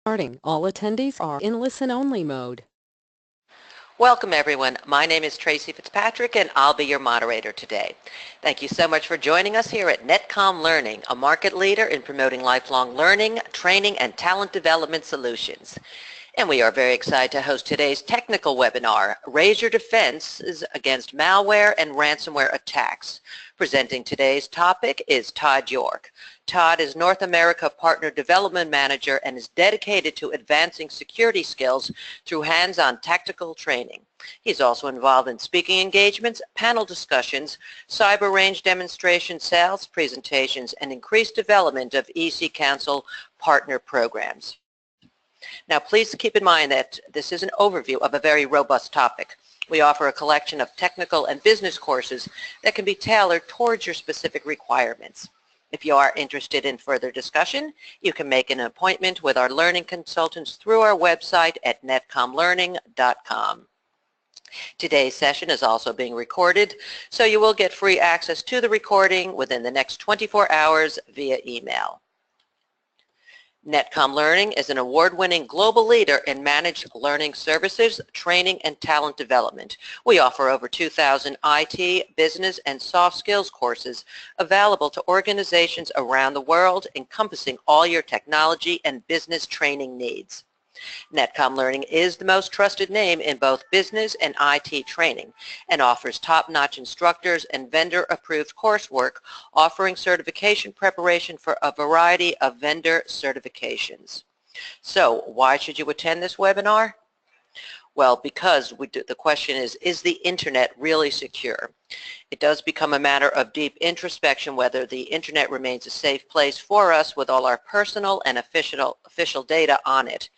Starting. All attendees are in listen-only mode. Welcome everyone. My name is Tracy Fitzpatrick and I'll be your moderator today. Thank you so much for joining us here at Netcom Learning, a market leader in promoting lifelong learning, training, and talent development solutions. And we are very excited to host today's technical webinar, Raise Your Defenses Against Malware and Ransomware Attacks. Presenting today's topic is Todd York. Todd is North America Partner Development Manager and is dedicated to advancing security skills through hands-on tactical training. He's also involved in speaking engagements, panel discussions, cyber range demonstrations, sales presentations, and increased development of ECCouncil partner programs. Now, please keep in mind that this is an overview of a very robust topic. We offer a collection of technical and business courses that can be tailored towards your specific requirements. If you are interested in further discussion, you can make an appointment with our learning consultants through our website at netcomlearning.com. Today's session is also being recorded, so you will get free access to the recording within the next 24 hours via email. Netcom Learning is an award-winning global leader in managed learning services, training, and talent development. We offer over 2,000 IT, business, and soft skills courses available to organizations around the world, encompassing all your technology and business training needs. Netcom Learning is the most trusted name in both business and IT training and offers top-notch instructors and vendor-approved coursework, offering certification preparation for a variety of vendor certifications. So, why should you attend this webinar? Well, because the question is the Internet really secure? It does become a matter of deep introspection whether the Internet remains a safe place for us with all our personal and official data on it.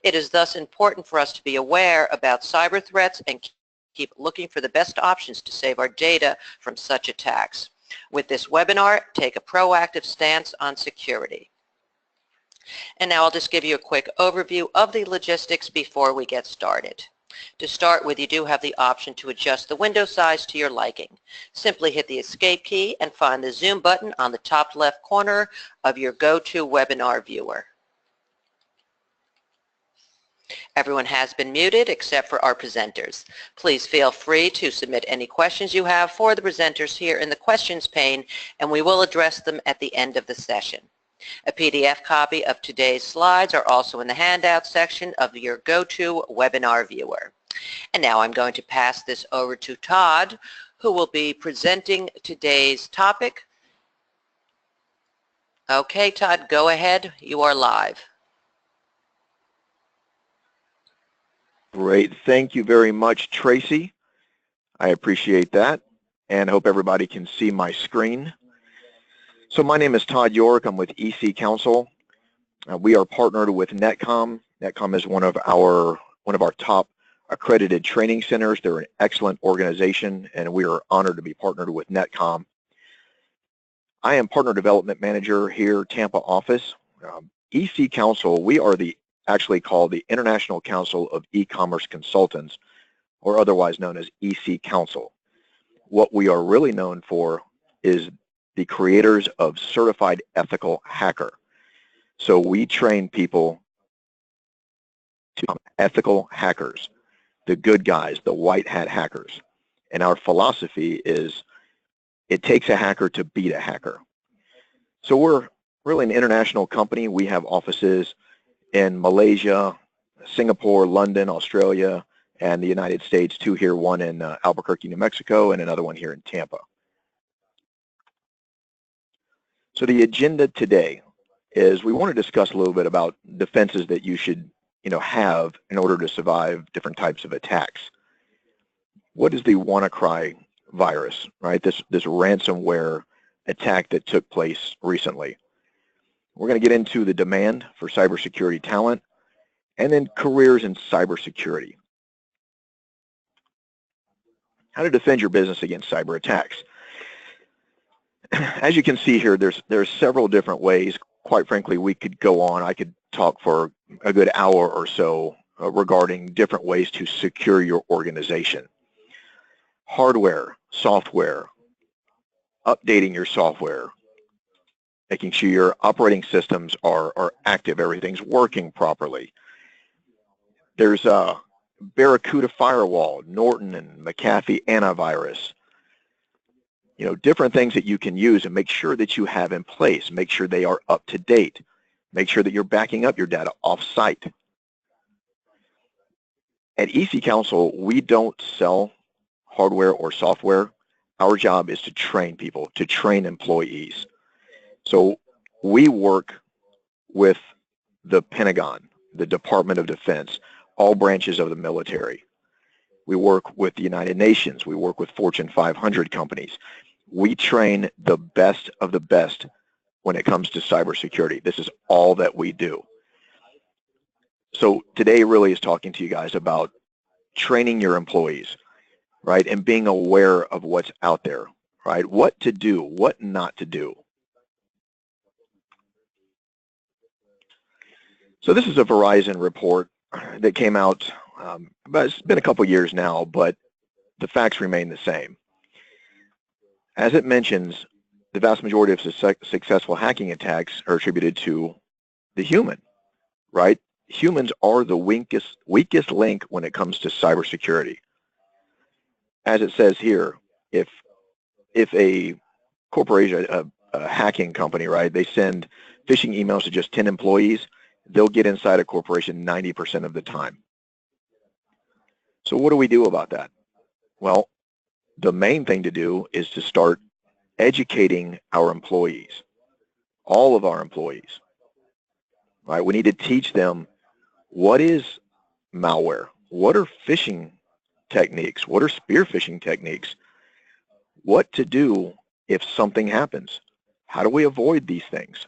It is thus important for us to be aware about cyber threats and keep looking for the best options to save our data from such attacks. With this webinar, take a proactive stance on security. And now I'll just give you a quick overview of the logistics before we get started. To start with, you do have the option to adjust the window size to your liking. Simply hit the Escape key and find the Zoom button on the top left corner of your GoToWebinar viewer. Everyone has been muted except for our presenters. Please feel free to submit any questions you have for the presenters here in the questions pane, and we will address them at the end of the session. A PDF copy of today's slides are also in the handout section of your GoToWebinar viewer. And now I'm going to pass this over to Todd, who will be presenting today's topic. Okay, Todd, go ahead. You are live. Great. Thank you very much, Tracy. I appreciate that, and hope everybody can see my screen. So my name is Todd York. I'm with ECCouncil. We are partnered with Netcom. Netcom is one of our top accredited training centers. They're an excellent organization, and we are honored to be partnered with Netcom. I am Partner Development Manager here, Tampa office. ECCouncil, we are actually called the International Council of E-Commerce Consultants, or otherwise known as ECCouncil. What we are really known for is the creators of Certified Ethical Hacker. So we train people to become ethical hackers, the good guys, the white hat hackers. And our philosophy is it takes a hacker to beat a hacker. So we're really an international company. We have offices in Malaysia, Singapore, London, Australia, and the United States, two here, one in Albuquerque, New Mexico, and another one here in Tampa. So the agenda today is we want to discuss a little bit about defenses that you should have in order to survive different types of attacks. What is the WannaCry virus, right? This ransomware attack that took place recently. We're going to get into the demand for cybersecurity talent and then careers in cybersecurity. How to defend your business against cyber attacks. As you can see here, there's several different ways. Quite frankly, we could go on. I could talk for a good hour or so regarding different ways to secure your organization. Hardware, software, updating your software, making sure your operating systems are active, everything's working properly. There's a Barracuda firewall, Norton and McAfee antivirus, different things that you can use and make sure that you have in place. Make sure they are up to date. Make sure that you're backing up your data off-site. At ECCouncil, we don't sell hardware or software. Our job is to train people, to train employees. So we work with the Pentagon, the Department of Defense, all branches of the military. We work with the United Nations. We work with Fortune 500 companies. We train the best of the best when it comes to cybersecurity. This is all that we do. So today really is talking to you guys about training your employees, right, and being aware of what's out there, right, what to do, what not to do. So this is a Verizon report that came out, but it's been a couple years now, but the facts remain the same. As it mentions, the vast majority of successful hacking attacks are attributed to the human, right? Humans are the weakest link when it comes to cybersecurity. As it says here, if a corporation, a hacking company, right, they send phishing emails to just 10 employees, they'll get inside a corporation 90% of the time. So what do we do about that? Well, the main thing to do is to start educating our employees, all of our employees, right? We need to teach them what is malware, what are phishing techniques, what are spear phishing techniques, what to do if something happens, how do we avoid these things?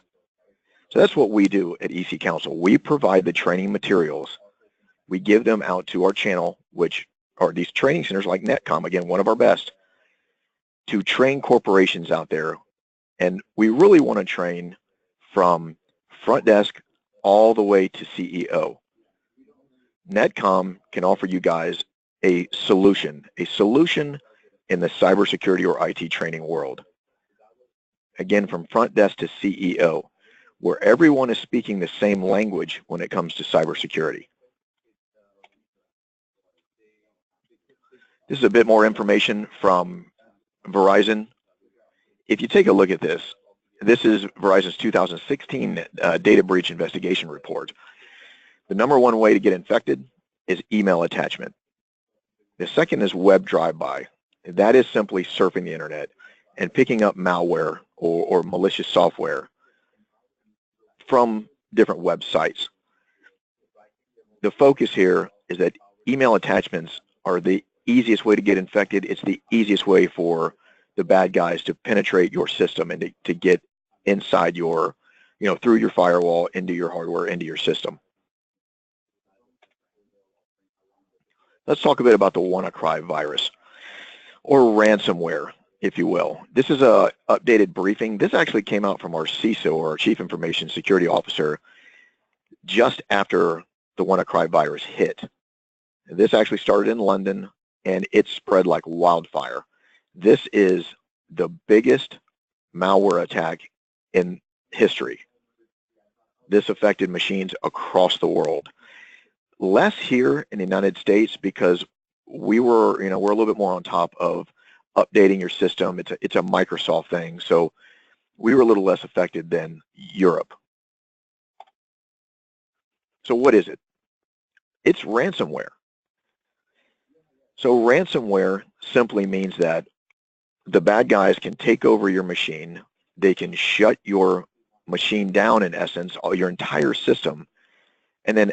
So that's what we do at ECCouncil. We provide the training materials. We give them out to our channel, which are these training centers like Netcom, again, one of our best, to train corporations out there. And we really want to train from front desk all the way to CEO. Netcom can offer you guys a solution in the cybersecurity or IT training world. Again, from front desk to CEO, where everyone is speaking the same language when it comes to cybersecurity. This is a bit more information from Verizon. If you take a look at this, this is Verizon's 2016 data breach investigation report. The #1 way to get infected is email attachment. The second is web drive-by. That is simply surfing the internet and picking up malware or malicious software from different websites. The focus here is that email attachments are the easiest way to get infected. It's the easiest way for the bad guys to penetrate your system and to get inside your, through your firewall, into your hardware, into your system. Let's talk a bit about the WannaCry virus, or ransomware, if you will. This is a updated briefing. This actually came out from our CISO, or our Chief Information Security Officer, just after the WannaCry virus hit. This actually started in London, and it spread like wildfire. This is the biggest malware attack in history. This affected machines across the world. Less here in the United States because we're a little bit more on top of updating your system. It's a Microsoft thing, so we were a little less affected than Europe. So what is it? It's ransomware. So ransomware simply means that the bad guys can take over your machine. They can shut your machine down, in essence, your entire system, and then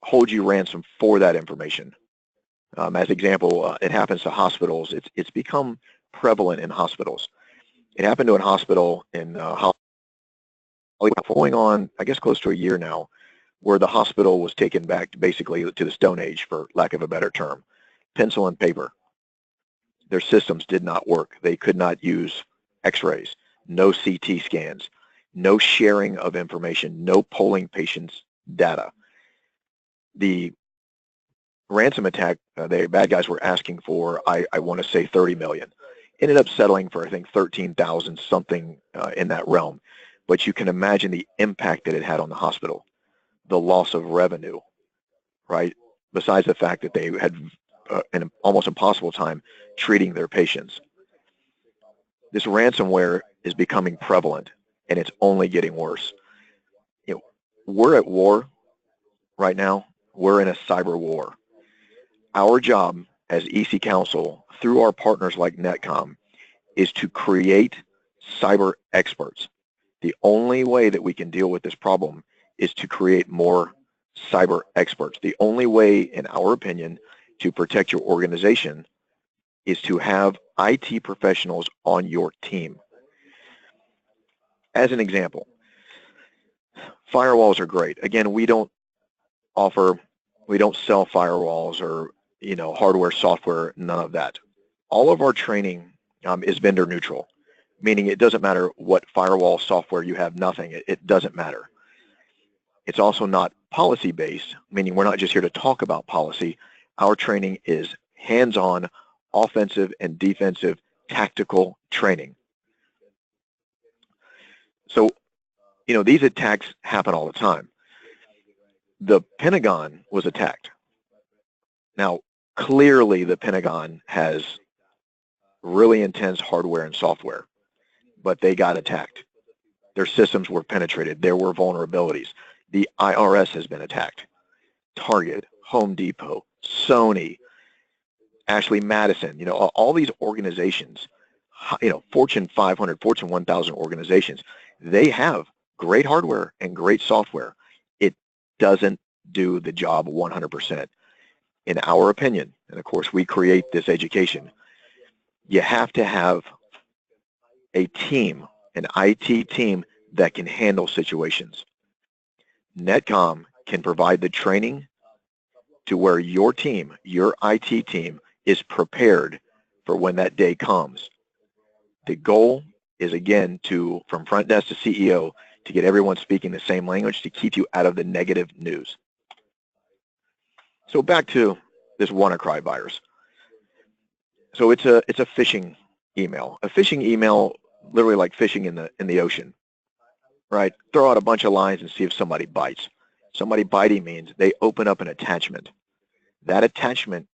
hold you ransom for that information. As example, it happens to hospitals. It's become prevalent in hospitals. It happened to a hospital in going on, I guess, close to a year now, where the hospital was taken back basically to the Stone Age, for lack of a better term. Pencil and paper. Their systems did not work. They could not use x-rays, no CT scans, no sharing of information, no polling patients' data. The ransom attack, the bad guys were asking for, I want to say 30 million. Ended up settling for, I think, 13,000, something in that realm. but you can imagine the impact that it had on the hospital, the loss of revenue, right? Besides the fact that they had an almost impossible time treating their patients. This ransomware is becoming prevalent, and it's only getting worse. You know, we're at war right now. We're in a cyber war. Our job as ECCouncil, through our partners like Netcom, is to create cyber experts. The only way that we can deal with this problem is to create more cyber experts. The only way, in our opinion, to protect your organization is to have IT professionals on your team. As an example, firewalls are great. Again, we don't sell firewalls or hardware, software, none of that. All of our training is vendor neutral, meaning it doesn't matter what firewall software you have, nothing. It doesn't matter. It's also not policy-based, meaning we're not just here to talk about policy. Our training is hands-on, offensive and defensive tactical training. So, these attacks happen all the time. The Pentagon was attacked. Now, clearly the Pentagon has really intense hardware and software, but they got attacked. Their systems were penetrated. There were vulnerabilities. The IRS has been attacked. Target, Home Depot, Sony, Ashley Madison, all these organizations, Fortune 500, Fortune 1000 organizations, they have great hardware and great software. It doesn't do the job 100%. In our opinion, and of course we create this education, you have to have a team, an IT team that can handle situations. Netcom can provide the training to where your team, your IT team, is prepared for when that day comes. The goal is, again, from front desk to CEO, to get everyone speaking the same language to keep you out of the negative news. So back to this WannaCry virus. So it's a phishing email. A phishing email, literally like fishing in the ocean, right? Throw out a bunch of lines and see if somebody bites. Somebody biting means they open up an attachment. That attachment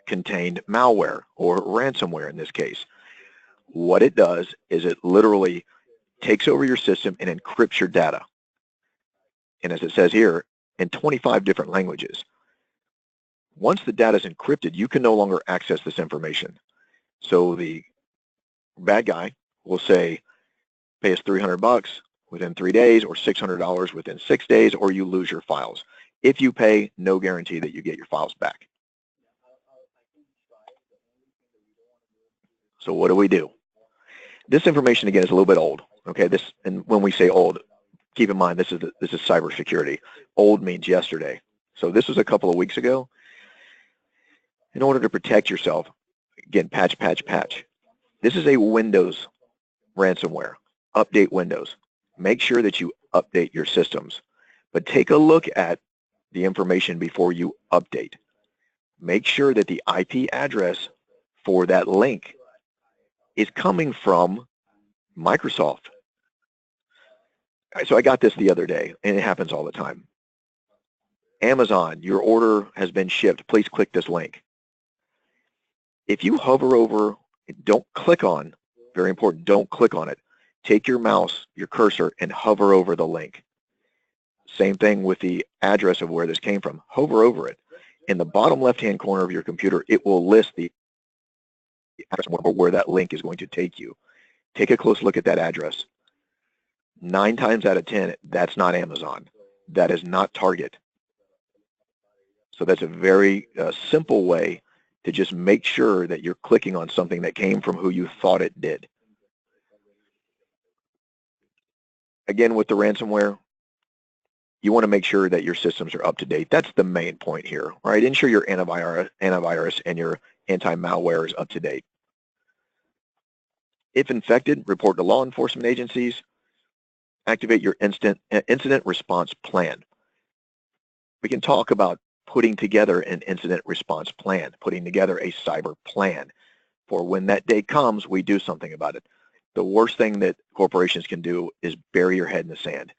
contained malware or ransomware in this case. What it does is it literally takes over your system and encrypts your data. And as it says here, in 25 different languages. Once the data is encrypted, you can no longer access this information. So the bad guy will say, pay us $300 within 3 days, or $600 within 6 days, or you lose your files. If you pay, no guarantee that you get your files back. So what do? This information, again, is a little bit old. Okay, and when we say old, keep in mind this is cybersecurity. Old means yesterday. So this was a couple of weeks ago. In order to protect yourself, again, patch. This is a Windows ransomware. Update Windows. Make sure that you update your systems. But take a look at the information before you update. Make sure that the IP address for that link is coming from Microsoft. So I got this the other day, and it happens all the time. Amazon, your order has been shipped. Please click this link. If you hover over, don't click on, very important, don't click on it. Take your mouse, your cursor, and hover over the link. Same thing with the address of where this came from. Hover over it. In the bottom left-hand corner of your computer, it will list the address where that link is going to take you. Take a close look at that address. 9 times out of 10, that's not Amazon. That is not Target. So that's a very simple way to just make sure that you're clicking on something that came from who you thought it did. Again, with the ransomware, you want to make sure that your systems are up to date. That's the main point here, right? Ensure your antivirus and your anti-malware is up to date. If infected, report to law enforcement agencies. Activate your incident response plan. We can talk about putting together an incident response plan, putting together a cyber plan for when that day comes, we do something about it. The worst thing that corporations can do is bury your head in the sand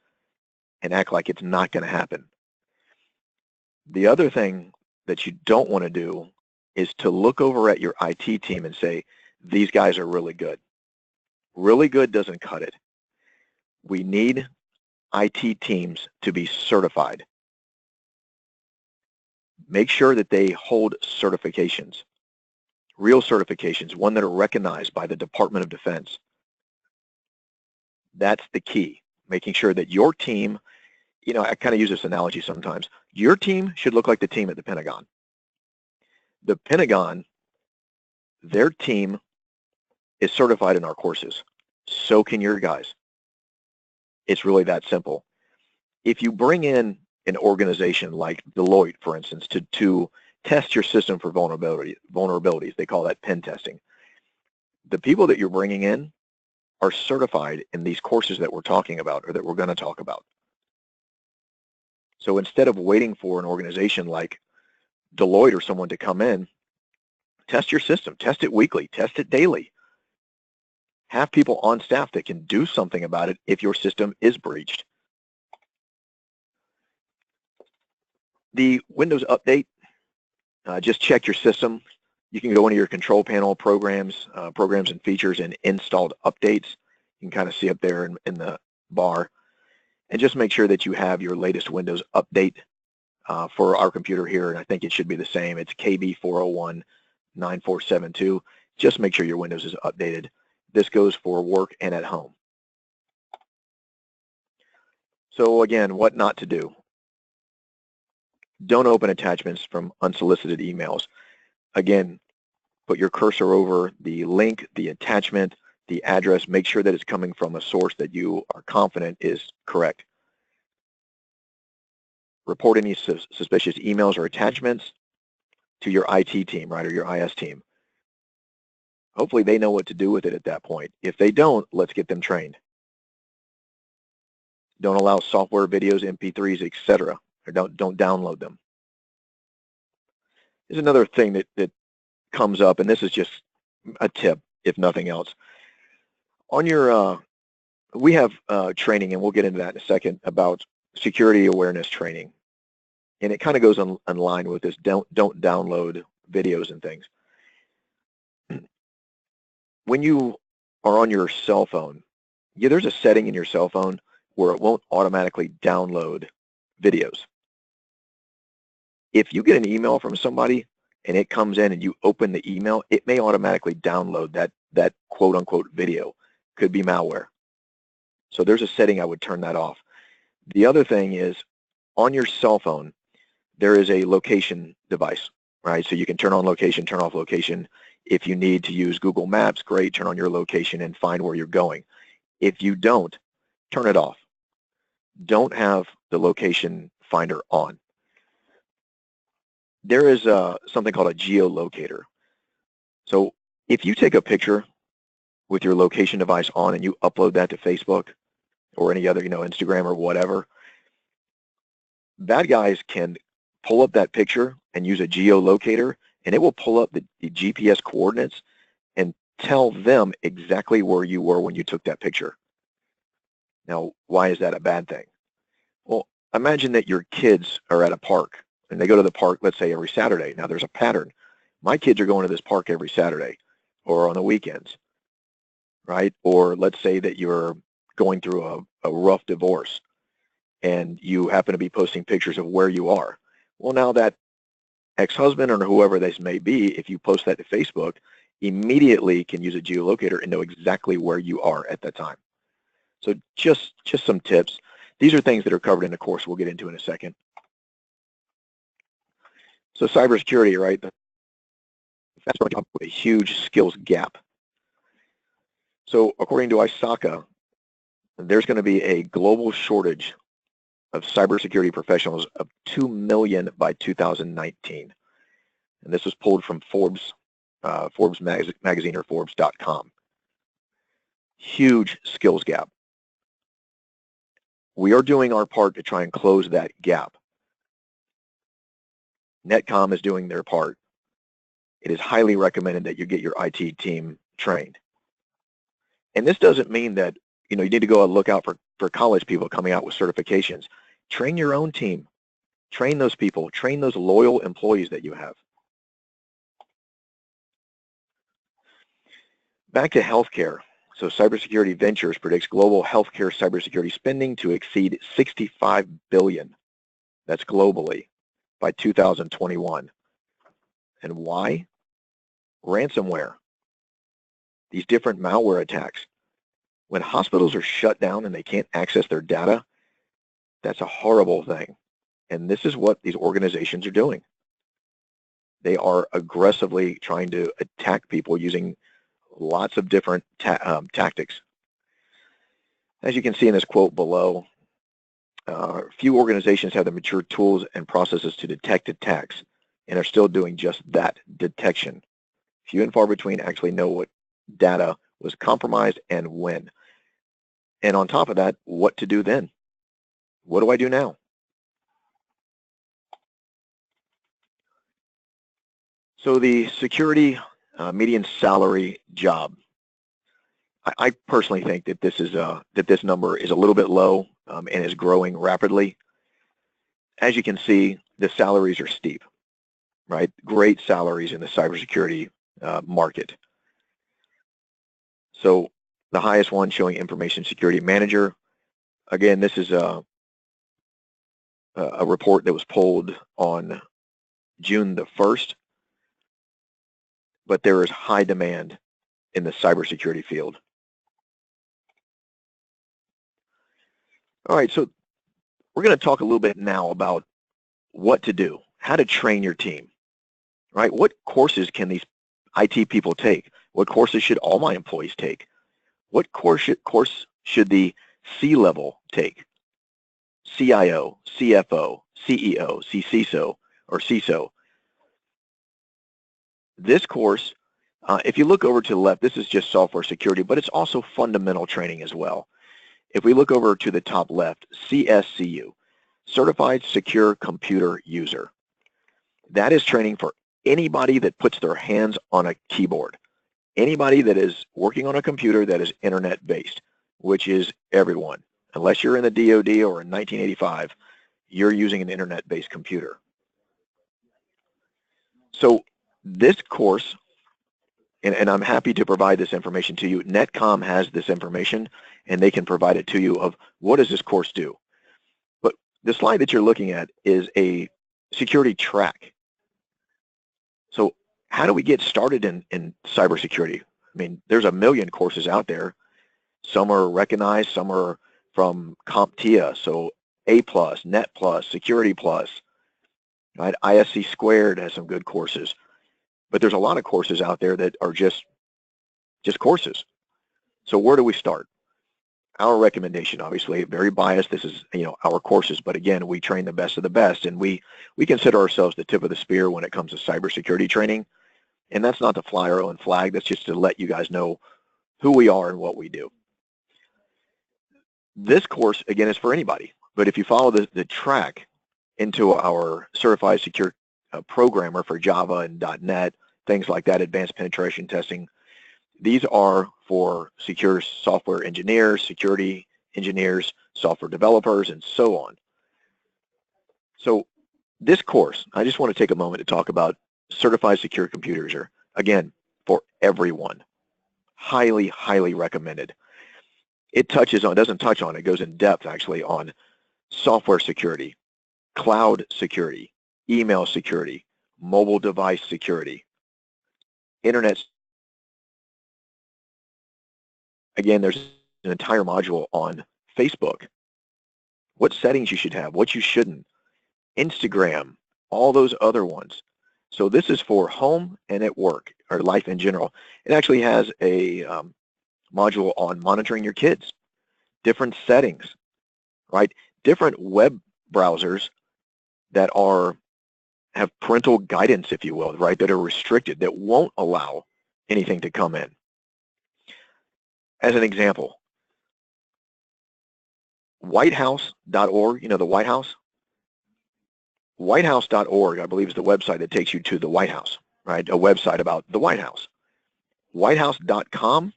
and act like it's not going to happen. The other thing that you don't want to do is to look over at your IT team and say, these guys are really good. Really good doesn't cut it. We need IT teams to be certified. Make sure that they hold certifications, real certifications, one that are recognized by the Department of Defense. That's the key, making sure that your team, you know, I kind of use this analogy sometimes. Your team should look like the team at the Pentagon. The Pentagon, their team is certified in our courses. So can your guys. It's really that simple. If you bring in an organization like Deloitte, for instance, to test your system for vulnerabilities, they call that pen testing. The people that you're bringing in are certified in these courses that we're talking about or that we're going to talk about. So instead of waiting for an organization like Deloitte or someone to come in, test your system, test it weekly, test it daily. Have people on staff that can do something about it if your system is breached. The Windows Update, just check your system. You can go into your control panel programs and features and installed updates. You can kind of see up there in the bar. And just make sure that you have your latest Windows Update for our computer here, and I think it should be the same. It's KB401-9472. Just make sure your Windows is updated. This goes for work and at home. So again, what not to do. Don't open attachments from unsolicited emails. Again, put your cursor over the link, the attachment, the address. Make sure that it's coming from a source that you are confident is correct. Report any suspicious emails or attachments to your IT team, right, or your IS team. Hopefully they know what to do with it at that point. If they don't, let's get them trained. Don't allow software, videos, MP3s, etc. Or don't download them. There's another thing that comes up, and this is just a tip, if nothing else. On your, we have training, and we'll get into that in a second, about security awareness training. And it kind of goes in line with this, don't download videos and things. When you are on your cell phone, yeah, there's a setting in your cell phone where it won't automatically download videos. If you get an email from somebody and it comes in and you open the email, it may automatically download that quote-unquote video. Could be malware. So there's a setting I would turn that off. The other thing is, on your cell phone, there is a location device, right? So you can turn on location, turn off location. If you need to use Google Maps, great, turn on your location and find where you're going. If you don't, turn it off. Don't have the location finder on. There is something called a geolocator. So if you take a picture with your location device on and you upload that to Facebook or any other, Instagram or whatever, bad guys can pull up that picture and use a geolocator, and it will pull up the GPS coordinates and tell them exactly where you were when you took that picture. Now, why is that a bad thing? Well, imagine that your kids are at a park, and they go to the park, let's say, every Saturday. Now, there's a pattern. My kids are going to this park every Saturday or on the weekends, right? Or let's say that you're going through a rough divorce, and you happen to be posting pictures of where you are. Well, now that ex-husband or whoever this may be, if you post that to Facebook, immediately can use a geolocator and know exactly where you are at that time. So just some tips. These are things that are covered in the course we'll get into in a second. So cybersecurity, right? That's a huge skills gap. So according to ISACA, there's going to be a global shortage of cybersecurity professionals of 2 million by 2019. And this was pulled from Forbes magazine or Forbes.com. Huge skills gap. We are doing our part to try and close that gap. Netcom is doing their part. It is highly recommended that you get your IT team trained. And this doesn't mean that, you need to go and look out for college people coming out with certifications. Train your own team. Train those people. Train those loyal employees that you have. Back to healthcare. So Cybersecurity Ventures predicts global healthcare cybersecurity spending to exceed $65 billion. That's globally by 2021. And why? Ransomware. These different malware attacks. When hospitals are shut down and they can't access their data, that's a horrible thing. And this is what these organizations are doing. They are aggressively trying to attack people using lots of different tactics. As you can see in this quote below, few organizations have the mature tools and processes to detect attacks and are still doing just that, detection. Few and far between actually know what data was compromised and when. And on top of that, what to do then? What do I do now? So the security median salary job. I personally think that this number is a little bit low and is growing rapidly. As you can see, the salaries are steep, right? Great salaries in the cybersecurity market. So the highest one showing information security manager. Again, this is a report that was pulled on June the 1st, but there is high demand in the cybersecurity field. All right, so we're going to talk a little bit now about what to do, how to train your team, right? What courses can these IT people take? What courses should all my employees take? What course should the C-level take? CIO, CFO, CEO, CCISO, or CISO. This course, if you look over to the left, this is just software security, but it's also fundamental training as well. If we look over to the top left, CSCU, Certified Secure Computer User. That is training for anybody that puts their hands on a keyboard. Anybody that is working on a computer that is internet-based, which is everyone. Unless you're in the DoD or in 1985, you're using an internet-based computer. So this course, and I'm happy to provide this information to you, Netcom has this information, and they can provide it to you of what does this course do. But the slide that you're looking at is a security track. So how do we get started in cybersecurity? I mean, there's a million courses out there. Some are recognized, some are from CompTIA, so A+, Net+, Security+, right? ISC Squared has some good courses. But there's a lot of courses out there that are just courses. So where do we start? Our recommendation, obviously, very biased. This is, our courses, but again, we train the best of the best, and we consider ourselves the tip of the spear when it comes to cybersecurity training. And that's not to fly our own flag. That's just to let you guys know who we are and what we do. This course, again, is for anybody. But if you follow the track into our Certified Secure Programmer for Java and .NET, things like that, advanced penetration testing, these are for secure software engineers, security engineers, software developers, and so on. So this course, I just want to take a moment to talk about Certified Secure Computer User. Again, for everyone. Highly, highly recommended. It doesn't touch on, it goes in depth actually on software security, cloud security, email security, mobile device security, internet. Again, there's an entire module on Facebook, what settings you should have, what you shouldn't, Instagram, all those other ones. So this is for home and at work, or life in general. It actually has a module on monitoring your kids, different settings, right? Different web browsers that have parental guidance, if you will, right, that are restricted, that won't allow anything to come in. As an example, whitehouse.org, the White House? Whitehouse.org, I believe, is the website that takes you to the White House, right? A website about the White House. Whitehouse.com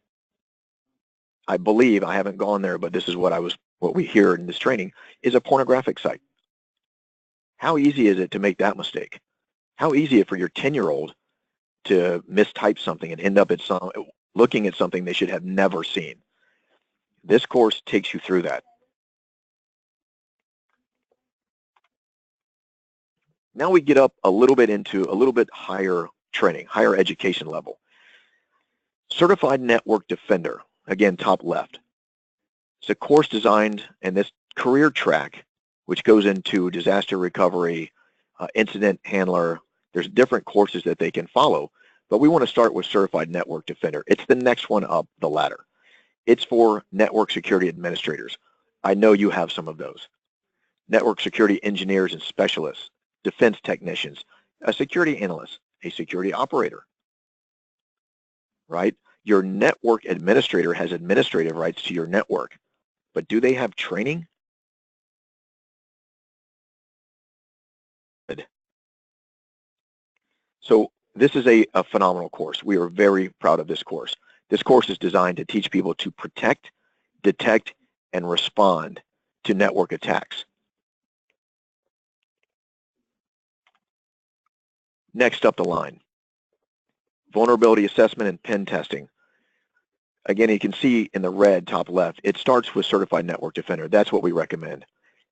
I believe, I haven't gone there, but this is what we hear in this training, is a pornographic site. How easy is it to make that mistake? How easy is it for your 10-year-old to mistype something and end up looking at something they should have never seen? This course takes you through that. Now we get up a little bit into a little bit higher training, higher education level. Certified Network Defender, again, top left. It's a course designed in this career track, which goes into disaster recovery, incident handler. There's different courses that they can follow, but we want to start with Certified Network Defender. It's the next one up the ladder. It's for network security administrators. I know you have some of those. Network security engineers and specialists, defense technicians, a security analyst, a security operator, right? Your network administrator has administrative rights to your network, but do they have training? So this is a phenomenal course. We are very proud of this course. This course is designed to teach people to protect, detect, and respond to network attacks. Next up the line, vulnerability assessment and pen testing. Again, you can see in the red top left, it starts with Certified Network Defender. That's what we recommend.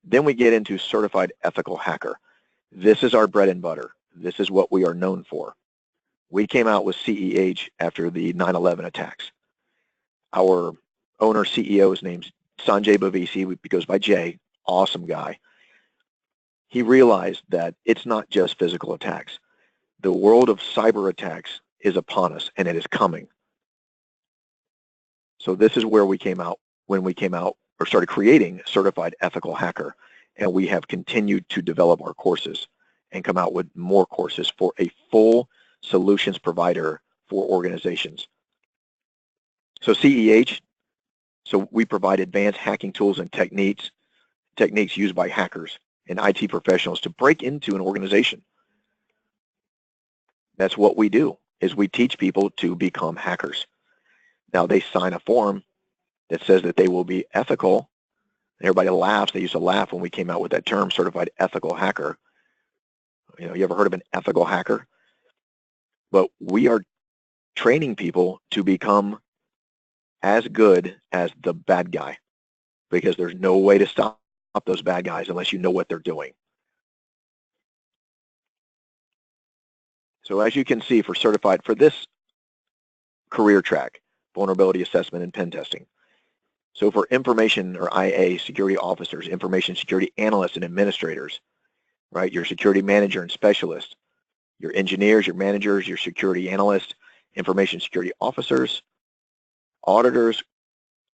Then we get into Certified Ethical Hacker. This is our bread and butter. This is what we are known for. We came out with CEH after the 9/11 attacks. Our owner CEO is named Sanjay Bavisi. He goes by Jay, awesome guy. He realized that it's not just physical attacks. The world of cyber attacks is upon us, and it is coming. So this is where we came out when we came out or started creating Certified Ethical Hacker, and we have continued to develop our courses and come out with more courses for a full solutions provider for organizations. So CEH, so we provide advanced hacking tools and techniques used by hackers and IT professionals to break into an organization. That's what we do, is we teach people to become hackers. Now they sign a form that says that they will be ethical. Everybody laughs. They used to laugh when we came out with that term, Certified Ethical Hacker. You know, you ever heard of an ethical hacker? But we are training people to become as good as the bad guy, because there's no way to stop those bad guys unless you know what they're doing. So as you can see, for certified, for this career track, vulnerability assessment and pen testing. So for information or IA security officers, information security analysts and administrators, right? Your security manager and specialist, your engineers, your managers, your security analysts, information security officers, auditors,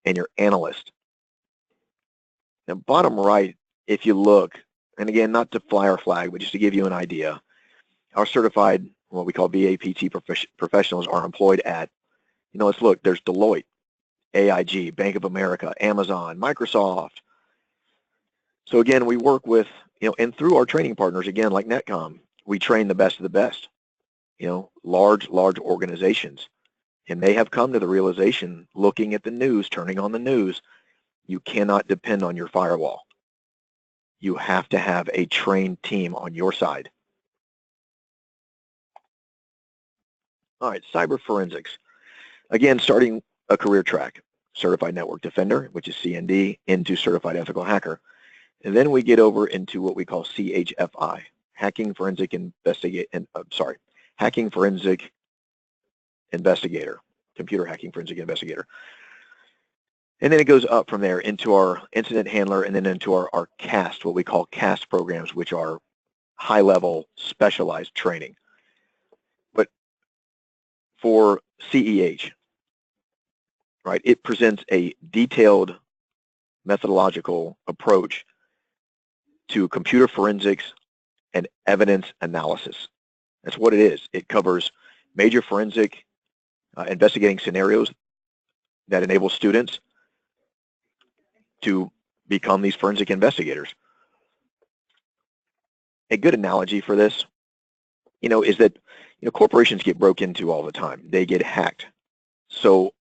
and your analyst. Now, bottom right, if you look, and again, not to fly our flag, but just to give you an idea, our certified, what we call VAPT professionals are employed at, you know, let's look, there's Deloitte, AIG, Bank of America, Amazon, Microsoft. So again, we work with, you know, and through our training partners, again, like Netcom, we train the best of the best, you know, large organizations. And they have come to the realization, looking at the news, turning on the news, you cannot depend on your firewall. You have to have a trained team on your side. All right, cyber forensics. Again, starting a career track, Certified Network Defender, which is CND, into Certified Ethical Hacker. And then we get over into what we call CHFI, Hacking Forensic Investigator, Computer Hacking Forensic Investigator. And then it goes up from there into our incident handler and then into our CAST, what we call CAST programs, which are high-level specialized training. But for CEH, right, it presents a detailed methodological approach to computer forensics and evidence analysis. That's what it is. It covers major forensic investigating scenarios that enable students to become these forensic investigators. A good analogy for this, you know, is that, you know, corporations get broke into all the time. They get hacked. So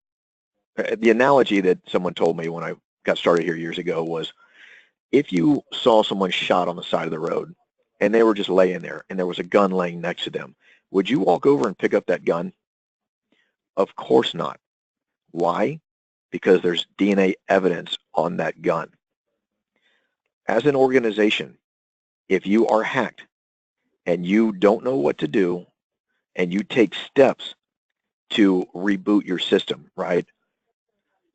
The analogy that someone told me when I got started here years ago was, if you saw someone shot on the side of the road and they were just laying there and there was a gun laying next to them, would you walk over and pick up that gun? Of course not. Why? Because there's DNA evidence on that gun. As an organization, if you are hacked and you don't know what to do and you take steps to reboot your system, right,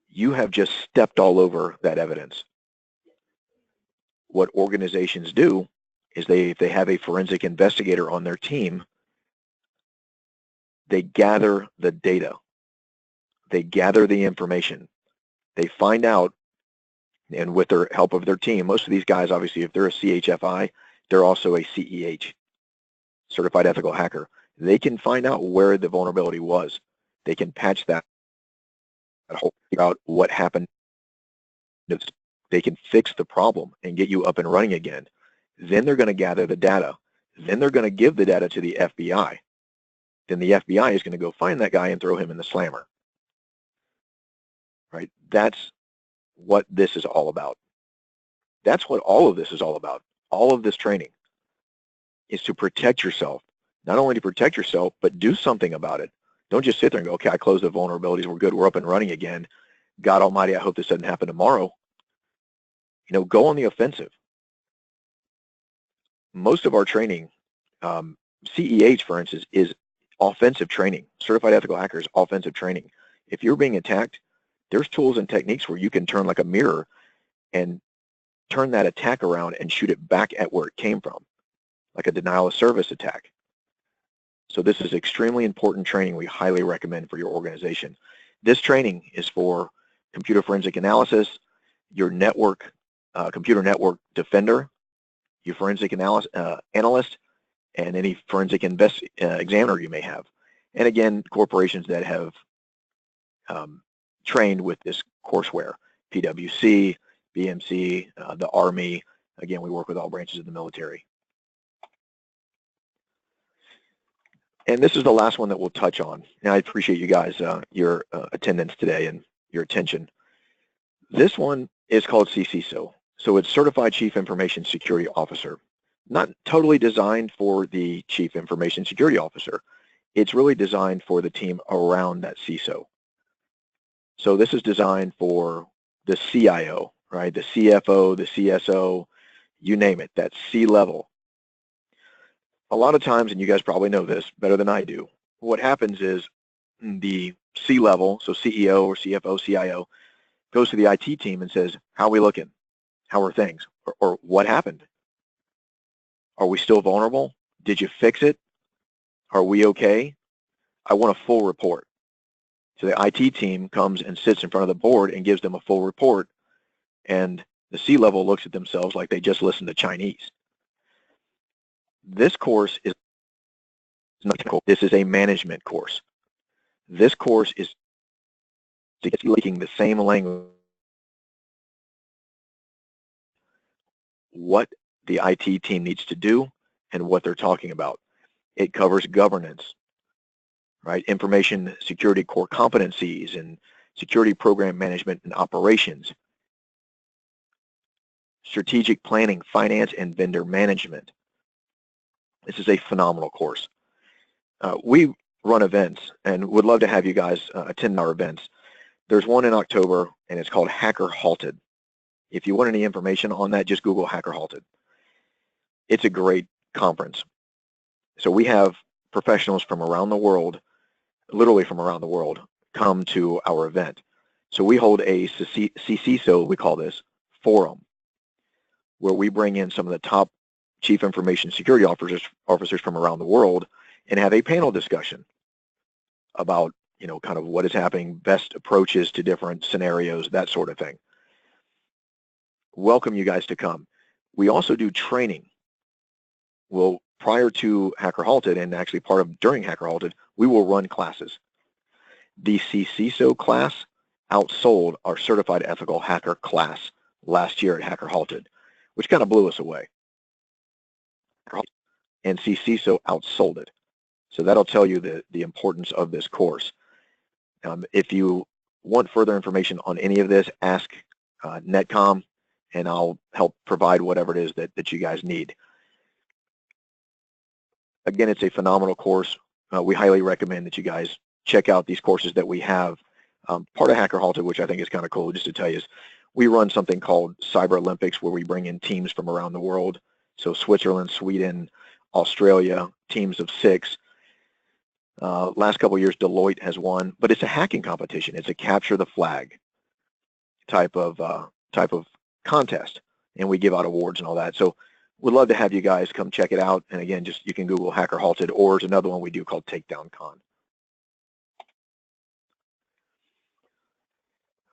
you have just stepped all over that evidence. What organizations do is if they have a forensic investigator on their team, they gather the data. They gather the information. They find out, and with the help of their team, most of these guys, obviously, if they're a CHFI, they're also a CEH, Certified Ethical Hacker. They can find out where the vulnerability was. They can patch that hole, figure out what happened. They can fix the problem and get you up and running again. Then they're going to gather the data. Then they're going to give the data to the FBI. Then the FBI is going to go find that guy and throw him in the slammer. Right? That's what this is all about. That's what all of this is all about. All of this training is to protect yourself. Not only to protect yourself, but do something about it. Don't just sit there and go, okay, I closed the vulnerabilities, we're good, we're up and running again. God almighty, I hope this doesn't happen tomorrow. You know, go on the offensive. Most of our training, CEH, for instance, is offensive training. Certified Ethical Hackers, offensive training. If you're being attacked, there's tools and techniques where you can turn like a mirror and turn that attack around and shoot it back at where it came from, like a denial of service attack. So this is extremely important training we highly recommend for your organization. This training is for computer forensic analysis, your network, computer network defender, your forensic analyst, and any forensic examiner you may have. And again, corporations that have trained with this courseware, PwC, BMC, the Army. Again, we work with all branches of the military. And this is the last one that we'll touch on. And I appreciate you guys, your attendance today and your attention. This one is called CCISO. So it's Certified Chief Information Security Officer. Not totally designed for the Chief Information Security Officer. It's really designed for the team around that CISO. So this is designed for the CIO, right? The CFO, the CSO, you name it, that C-level. A lot of times, and you guys probably know this better than I do, what happens is the C-level, so CEO or CFO, CIO, goes to the IT team and says, how are we looking? How are things? Or what happened? Are we still vulnerable? Did you fix it? Are we okay? I want a full report. So the IT team comes and sits in front of the board and gives them a full report, and the C-level looks at themselves like they just listened to Chinese. This course is not technical. This is a management course. This course is speaking the same language. What the IT team needs to do and what they're talking about. It covers governance, right? Information security core competencies and security program management and operations, strategic planning, finance, and vendor management. This is a phenomenal course. We run events and would love to have you guys attend our events. There's one in October and it's called Hacker Halted. If you want any information on that, just Google Hacker Halted. It's a great conference. So we have professionals from around the world, literally from around the world, come to our event. So we hold a CCISO, we call this, forum, where we bring in some of the top Chief Information Security officers from around the world and have a panel discussion about, you know, kind of what is happening, best approaches to different scenarios, that sort of thing. Welcome you guys to come. We also do training. Well, prior to Hacker Halted, and actually during Hacker Halted, we will run classes. The CCISO class outsold our Certified Ethical Hacker class last year at Hacker Halted, which kind of blew us away. And CCISO outsold it. So that'll tell you the importance of this course. If you want further information on any of this, ask Netcom, and I'll help provide whatever it is that you guys need. Again, it's a phenomenal course. We highly recommend that you guys check out these courses that we have. Part of Hacker Halted, which I think is kind of cool, just to tell you, is we run something called Cyber Olympics, where we bring in teams from around the world. So Switzerland, Sweden, Australia, teams of 6. Last couple of years, Deloitte has won, but it's a hacking competition. It's a capture the flag type of contest, and we give out awards and all that. So we'd love to have you guys come check it out. And again, just you can Google Hacker Halted, or there's another one we do called Takedown Con.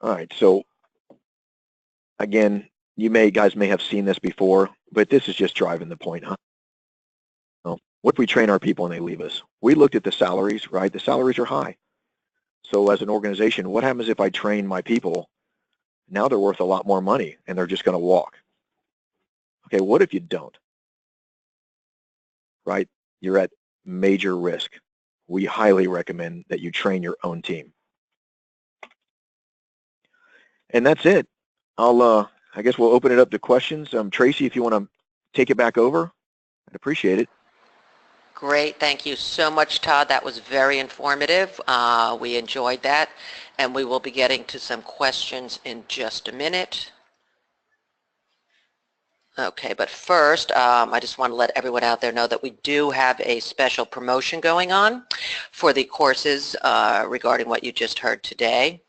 All right, so again, you guys may have seen this before, but this is just driving the point, huh? What if we train our people and they leave us? We looked at the salaries, right? The salaries are high. So as an organization, what happens if I train my people? Now they're worth a lot more money and they're just going to walk. Okay, what if you don't? Right? You're at major risk. We highly recommend that you train your own team. And that's it. I guess we'll open it up to questions. Tracy, if you want to take it back over, I'd appreciate it. Great. Thank you so much, Todd. That was very informative. We enjoyed that, and we will be getting to some questions in just a minute. Okay, but first, I just want to let everyone out there know that we do have a special promotion going on for the courses regarding what you just heard today.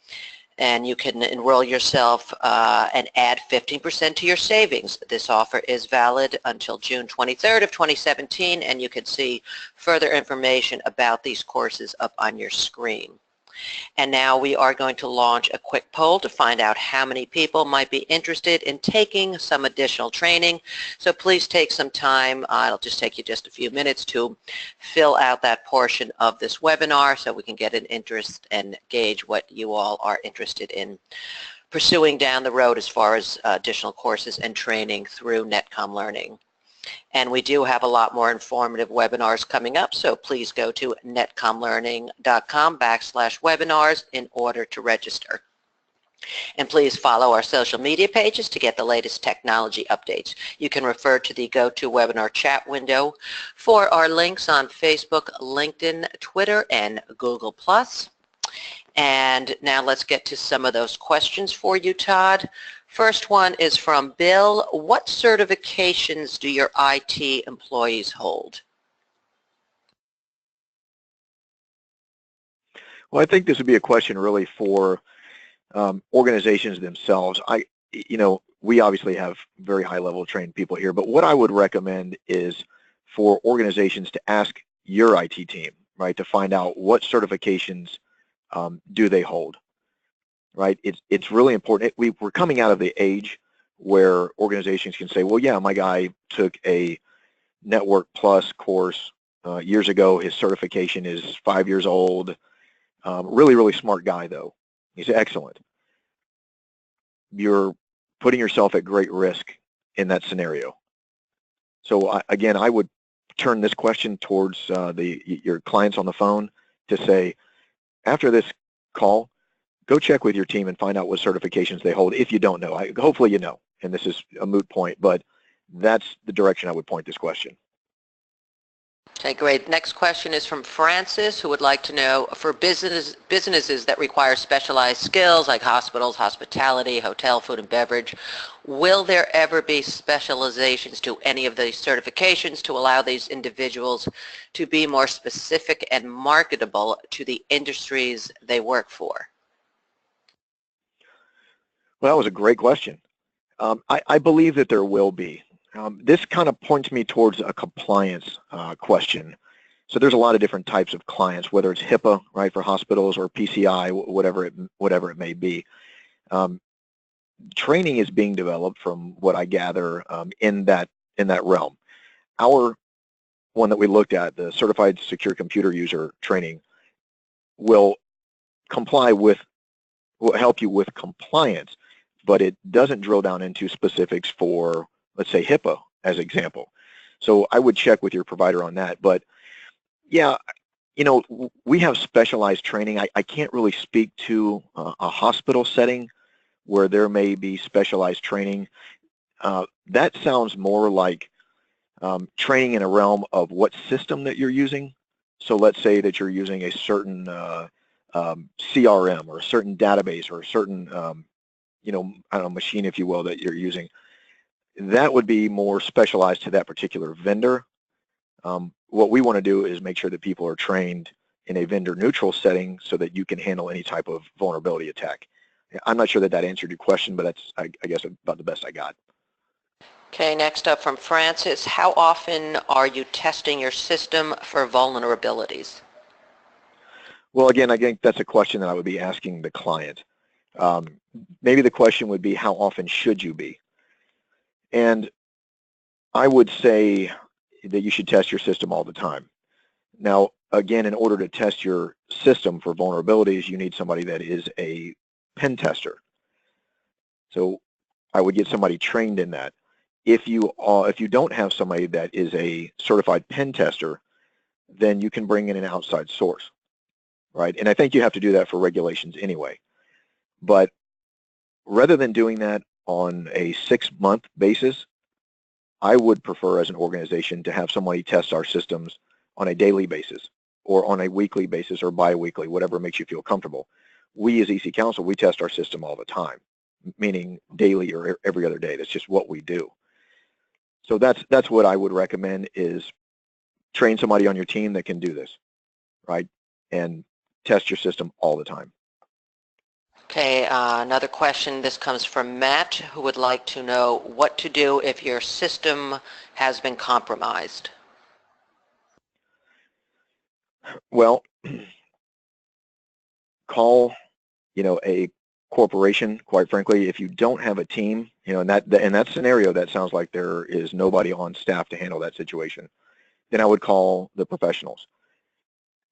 And you can enroll yourself and add 15% to your savings. This offer is valid until June 23rd of 2017, and you can see further information about these courses up on your screen. And now we are going to launch a quick poll to find out how many people might be interested in taking some additional training. So please take some time. It'll just take you just a few minutes to fill out that portion of this webinar so we can get an interest and gauge what you all are interested in pursuing down the road as far as additional courses and training through Netcom Learning. And we do have a lot more informative webinars coming up, so please go to netcomlearning.com/webinars in order to register. And please follow our social media pages to get the latest technology updates. You can refer to the GoToWebinar chat window for our links on Facebook, LinkedIn, Twitter, and Google+. And now let's get to some of those questions for you, Todd. First one is from Bill. What certifications do your IT employees hold? Well, I think this would be a question really for organizations themselves. We obviously have very high-level trained people here, but what I would recommend is for organizations to ask your IT team, right, to find out what certifications do they hold. Right? It's really important. We're coming out of the age where organizations can say, well, yeah, my guy took a Network Plus course years ago. His certification is 5 years old. Really, really smart guy, though. He's excellent. You're putting yourself at great risk in that scenario. So, again, I would turn this question towards your clients on the phone to say, after this call, go check with your team and find out what certifications they hold if you don't know. Hopefully you know, and this is a moot point, but that's the direction I would point this question. Okay, great. Next question is from Francis, who would like to know, for businesses that require specialized skills like hospitals, hospitality, hotel, food and beverage, will there ever be specializations to any of these certifications to allow these individuals to be more specific and marketable to the industries they work for? Well, that was a great question. I believe that there will be. This kind of points me towards a compliance question. So there's a lot of different types of clients, whether it's HIPAA, right, for hospitals, or PCI, whatever it may be. Training is being developed, from what I gather, in that realm. Our one that we looked at, the Certified Secure Computer User Training, will help you with compliance, but it doesn't drill down into specifics for, let's say, HIPAA as example. So I would check with your provider on that. But yeah, We have specialized training. I can't really speak to a hospital setting where there may be specialized training. That sounds more like training in a realm of what system that you're using. So let's say that you're using a certain CRM or a certain database or a certain, I don't know, machine, if you will, that you're using. That would be more specialized to that particular vendor. What we want to do is make sure that people are trained in a vendor neutral setting so that you can handle any type of vulnerability attack. I'm not sure that that answered your question, but that's, I guess, about the best I got. Okay, next up from Francis, how often are you testing your system for vulnerabilities? Well, again, I think that's a question that I would be asking the client. Maybe the question would be, how often should you be? And I would say that you should test your system all the time. Now, again, in order to test your system for vulnerabilities, you need somebody that is a pen tester. So I would get somebody trained in that. If you don't have somebody that is a certified pen tester, then you can bring in an outside source, right? And I think you have to do that for regulations anyway. But rather than doing that on a 6-month basis, I would prefer as an organization to have somebody test our systems on a daily basis or on a weekly basis or bi-weekly, whatever makes you feel comfortable. We as ECCouncil, we test our system all the time, meaning daily or every other day. That's just what we do. So that's what I would recommend, is train somebody on your team that can do this, right? And test your system all the time. Okay, another question. This comes from Matt, who would like to know what to do if your system has been compromised. Well, call, a corporation, quite frankly. If you don't have a team, in that scenario, that sounds like there is nobody on staff to handle that situation, then I would call the professionals.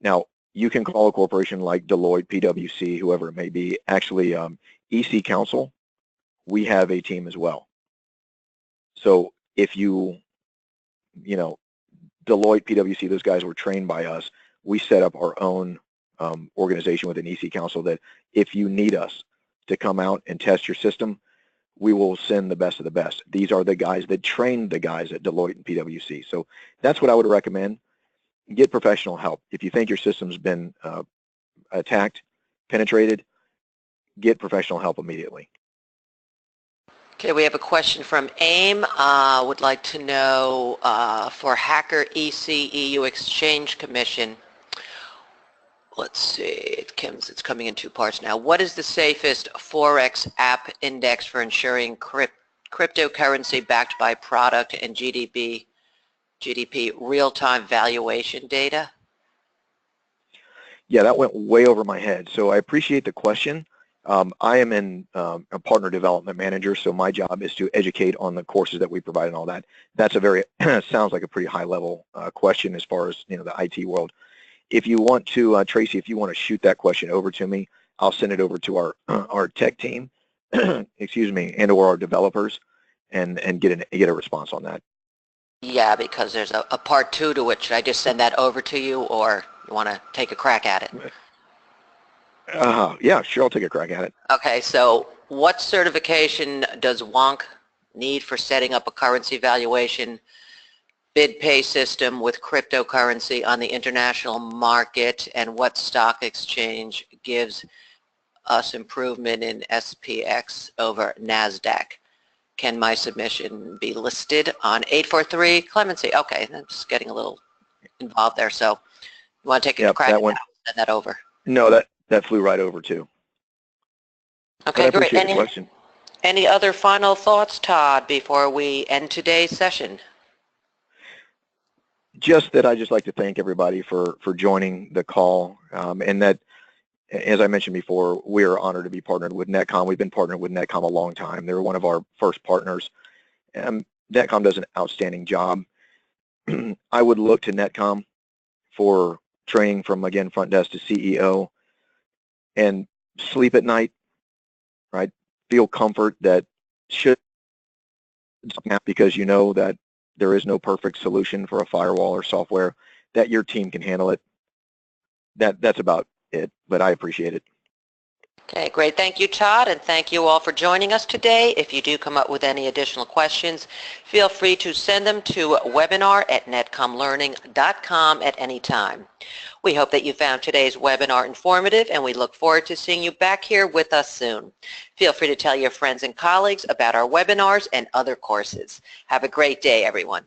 Now, you can call a corporation like Deloitte, PwC, whoever it may be. Actually, ECCouncil, we have a team as well. So if Deloitte, PwC, those guys were trained by us. We set up our own organization within ECCouncil that if you need us to come out and test your system, we will send the best of the best. These are the guys that trained the guys at Deloitte and PwC. So that's what I would recommend. Get professional help. If you think your system's been attacked, penetrated, get professional help immediately. Okay, we have a question from AIM. Would like to know for Hacker EU Exchange Commission. Let's see, it's coming in 2 parts now. What is the safest Forex app index for ensuring cryptocurrency backed by product and GDP real-time valuation data? Yeah, that went way over my head. So I appreciate the question. I am a partner development manager, so my job is to educate on the courses that we provide and all that. That's a very, sounds like a pretty high-level question as far as, the IT world. If you want to, Tracy, if you want to shoot that question over to me, I'll send it over to our tech team, excuse me, and/or our developers, and get a response on that. Yeah, because there's a part 2 to which I just send that over to you, or you want to take a crack at it? Yeah, sure, I'll take a crack at it. Okay, so what certification does WONK need for setting up a currency valuation bid pay system with cryptocurrency on the international market, and what stock exchange gives us improvement in SPX over NASDAQ? Can my submission be listed on 843 Clemency? Okay, I'm just getting a little involved there. So you want to take a crack at that? Send that over. No, that flew right over too. Okay, great. The question. Any other final thoughts, Todd, before we end today's session? Just that I'd just like to thank everybody for joining the call, and that, as I mentioned before, we are honored to be partnered with Netcom. We've been partnered with Netcom a long time. They were one of our first partners. Netcom does an outstanding job. I would look to Netcom for training from, again, front desk to CEO, and sleep at night, right? Feel comfort that should, because you know that there is no perfect solution for a firewall or software, that your team can handle it. That's about it, but I appreciate it. Okay, great. Thank you, Todd, and thank you all for joining us today. If you do come up with any additional questions, feel free to send them to webinar@netcomlearning.com at any time. We hope that you found today's webinar informative, and we look forward to seeing you back here with us soon. Feel free to tell your friends and colleagues about our webinars and other courses. Have a great day, everyone.